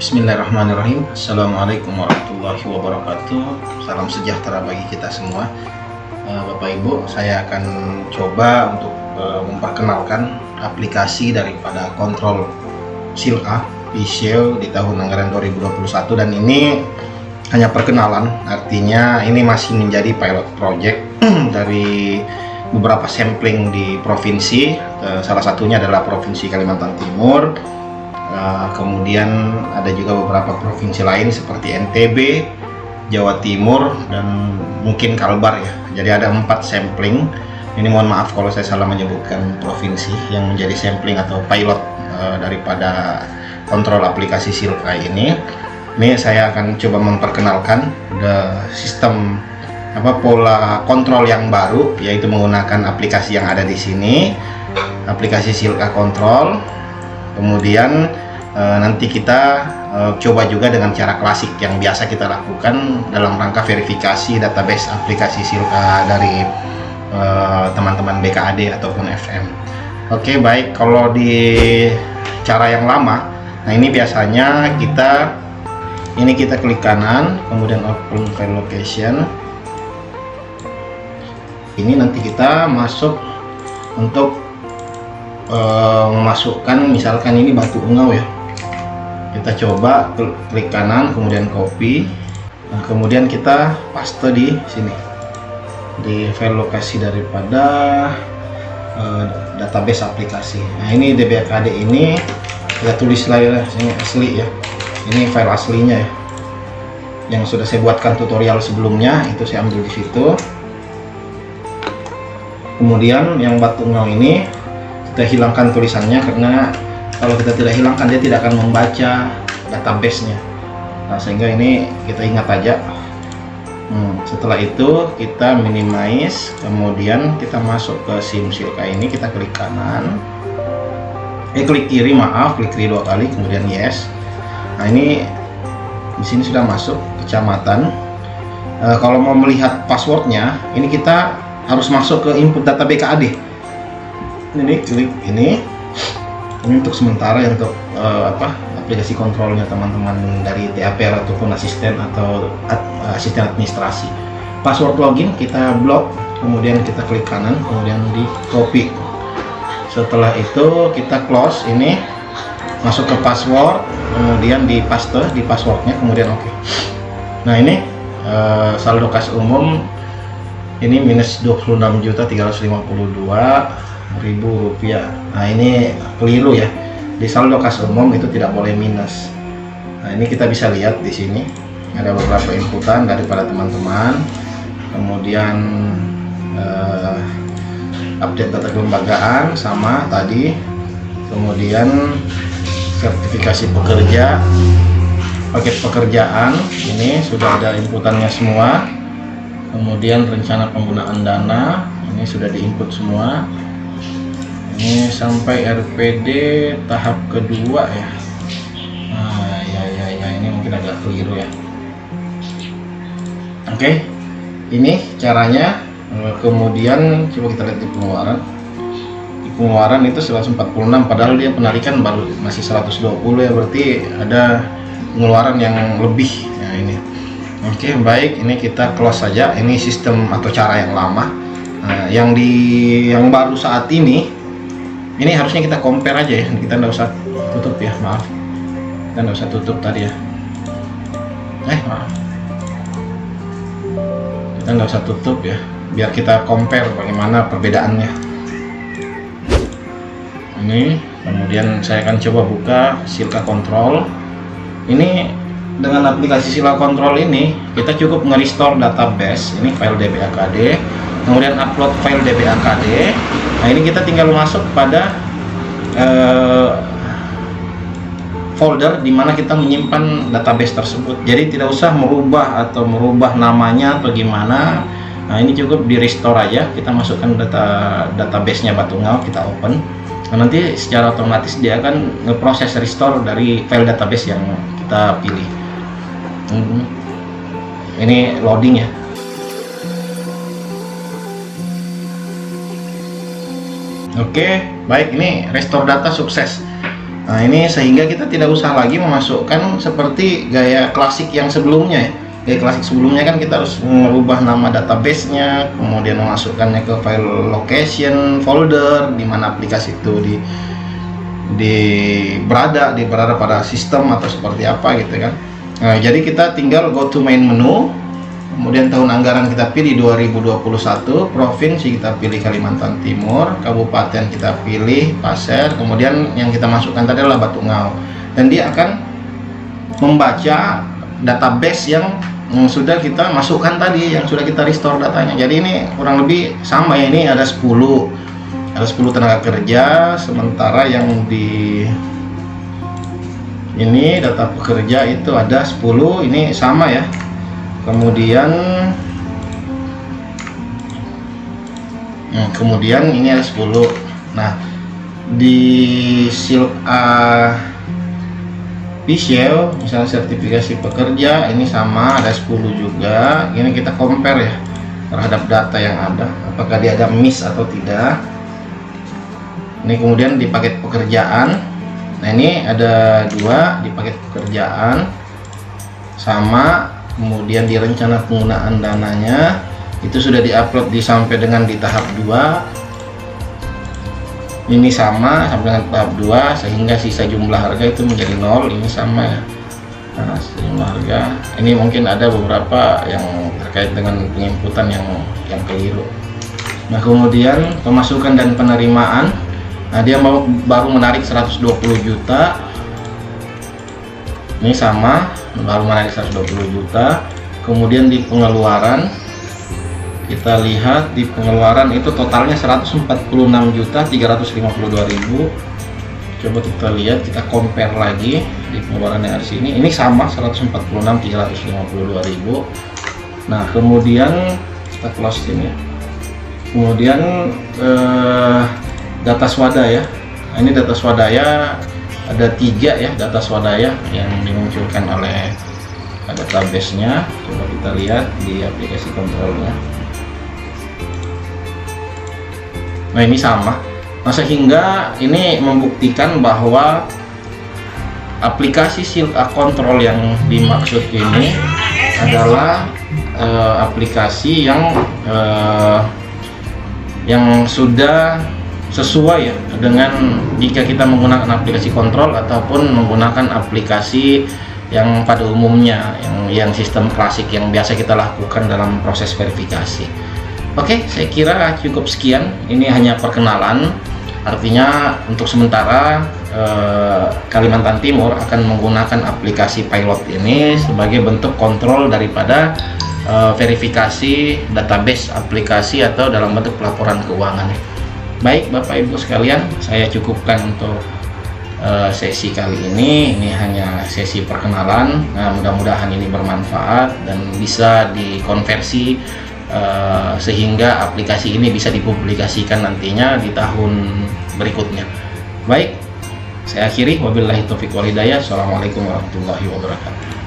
Bismillahirrahmanirrahim. Assalamualaikum warahmatullahi wabarakatuh. Salam sejahtera bagi kita semua. Bapak Ibu, saya akan coba untuk memperkenalkan aplikasi daripada kontrol SIL-A P-Shell di tahun anggaran 2021, dan ini hanya perkenalan, artinya ini masih menjadi pilot project dari beberapa sampling di provinsi. Salah satunya adalah Provinsi Kalimantan Timur. Kemudian ada juga beberapa provinsi lain seperti NTB, Jawa Timur, dan mungkin Kalbar ya. Jadi ada 4 sampling. Ini mohon maaf kalau saya salah menyebutkan provinsi yang menjadi sampling atau pilot daripada kontrol aplikasi SIL-A ini. Ini saya akan coba memperkenalkan sistem pola kontrol yang baru, yaitu menggunakan aplikasi yang ada di sini, aplikasi SIL-A Control. Kemudian nanti kita coba juga dengan cara klasik yang biasa kita lakukan dalam rangka verifikasi database aplikasi SIL-A dari teman-teman BKAD ataupun FM. Oke, baik. Kalau di cara yang lama, nah ini biasanya kita klik kanan, kemudian open file location. Ini nanti kita masuk untuk memasukkan, misalkan ini batu ungau ya, kita coba klik kanan, kemudian copy, nah, kemudian kita paste di sini di file lokasi daripada database aplikasi. Nah ini DBAKD ini kita tulis lah, ini asli ya, ini file aslinya ya, yang sudah saya buatkan tutorial sebelumnya, itu saya ambil di situ. Kemudian yang batu ungau ini kita hilangkan tulisannya, karena kalau kita tidak hilangkan dia tidak akan membaca database-nya. Nah, sehingga ini kita ingat aja. Setelah itu kita minimize, kemudian kita masuk ke SIM SIL-A ini, kita klik kanan, klik kiri, klik kiri 2 kali, kemudian yes. Nah ini di sini sudah masuk kecamatan. Kalau mau melihat passwordnya, ini kita harus masuk ke input data BKAD. Ini klik ini untuk sementara ya, untuk aplikasi kontrolnya teman-teman dari TAPR ataupun asisten atau asisten administrasi. Password login kita blok, kemudian kita klik kanan, kemudian di copy. Setelah itu kita close ini, masuk ke password, kemudian di paste di passwordnya, kemudian oke. Nah ini saldo kas umum ini minus 26.352.000 rupiah. Nah ini keliru ya, di saldo kas umum itu tidak boleh minus. Nah ini kita bisa lihat di sini ada beberapa inputan daripada teman-teman, kemudian update data kelembagaan sama tadi, kemudian sertifikasi pekerja, paket pekerjaan ini sudah ada inputannya semua, kemudian rencana penggunaan dana ini sudah diinput semua. Ini sampai RPD tahap kedua ya. Nah ya ini mungkin agak keliru ya. Oke, ini caranya. Kemudian coba kita lihat di pengeluaran. Di pengeluaran itu 146, padahal dia penarikan baru masih 120 ya, berarti ada pengeluaran yang lebih ya ini. Oke, baik, ini kita close saja. Ini sistem atau cara yang lama. Nah, yang baru saat ini harusnya kita compare aja ya, kita nggak usah tutup ya, maaf, kita nggak usah tutup tadi ya, maaf, kita nggak usah tutup ya, biar kita compare bagaimana perbedaannya. Ini kemudian saya akan coba buka SIL-A Control. Ini dengan aplikasi SIL-A Control ini kita cukup nge-restore database, ini file DBAKD, kemudian upload file DBAKD. Nah ini kita tinggal masuk pada folder di mana kita menyimpan database tersebut. Jadi tidak usah merubah namanya atau gimana. Nah ini cukup di restore aja, kita masukkan database-nya batu ungau, kita open. Nah, nanti secara otomatis dia akan ngeproses restore dari file database yang kita pilih. Ini loading ya. Oke, baik, ini restore data sukses. Nah, ini sehingga kita tidak usah lagi memasukkan seperti gaya klasik yang sebelumnya ya. Gaya klasik sebelumnya kan kita harus merubah nama database-nya, kemudian memasukkannya ke file location folder di mana aplikasi itu berada pada sistem atau seperti apa gitu kan. Nah, jadi kita tinggal go to main menu, kemudian tahun anggaran kita pilih 2021, provinsi kita pilih Kalimantan Timur, kabupaten kita pilih Pasir, kemudian yang kita masukkan tadi adalah Batu Ngau, dan dia akan membaca database yang sudah kita masukkan tadi, yang sudah kita restore datanya. Jadi ini kurang lebih sama ya, ini ada 10 tenaga kerja, sementara yang di ini data pekerja itu ada 10, ini sama ya. Kemudian ini ada 10. Nah, di Silk Official misalnya sertifikasi pekerja ini sama, ada 10 juga. Ini kita compare ya terhadap data yang ada, apakah dia ada miss atau tidak. Ini kemudian di paket pekerjaan, nah ini ada 2 di paket pekerjaan sama. Kemudian di rencana penggunaan dananya itu sudah diupload sampai dengan di tahap 2, ini sama sampai dengan tahap 2, sehingga sisa jumlah harga itu menjadi 0, ini sama ya. Nah, jumlah harga ini mungkin ada beberapa yang terkait dengan penginputan yang keliru. Nah, kemudian pemasukan dan penerimaan, nah dia baru menarik 120 juta, ini sama, baru menarik 120 juta. Kemudian di pengeluaran kita lihat, di pengeluaran itu totalnya 146.352.000. Coba kita lihat, kita compare lagi di pengeluaran yang ada sini, ini sama 146.352.000. Nah, kemudian kita close ini ya. Kemudian data swadaya, nah, ini data swadaya ada 3 ya, data swadaya yang dimunculkan oleh database-nya. Coba kita lihat di aplikasi kontrolnya. Nah, ini sama. Nah, sehingga ini membuktikan bahwa aplikasi Silk Control yang dimaksud ini adalah aplikasi yang sudah sesuai ya dengan jika kita menggunakan aplikasi kontrol ataupun menggunakan aplikasi yang pada umumnya yang sistem klasik yang biasa kita lakukan dalam proses verifikasi. Oke, saya kira cukup sekian. Ini hanya perkenalan, artinya untuk sementara Kalimantan Timur akan menggunakan aplikasi pilot ini sebagai bentuk kontrol daripada verifikasi database aplikasi atau dalam bentuk pelaporan keuangan. Baik Bapak Ibu sekalian, saya cukupkan untuk sesi kali ini. Ini hanya sesi perkenalan. Nah, mudah-mudahan ini bermanfaat dan bisa dikonversi sehingga aplikasi ini bisa dipublikasikan nantinya di tahun berikutnya. Baik, saya akhiri. Wabillahi taufiq wal hidayah. Assalamualaikum warahmatullahi wabarakatuh.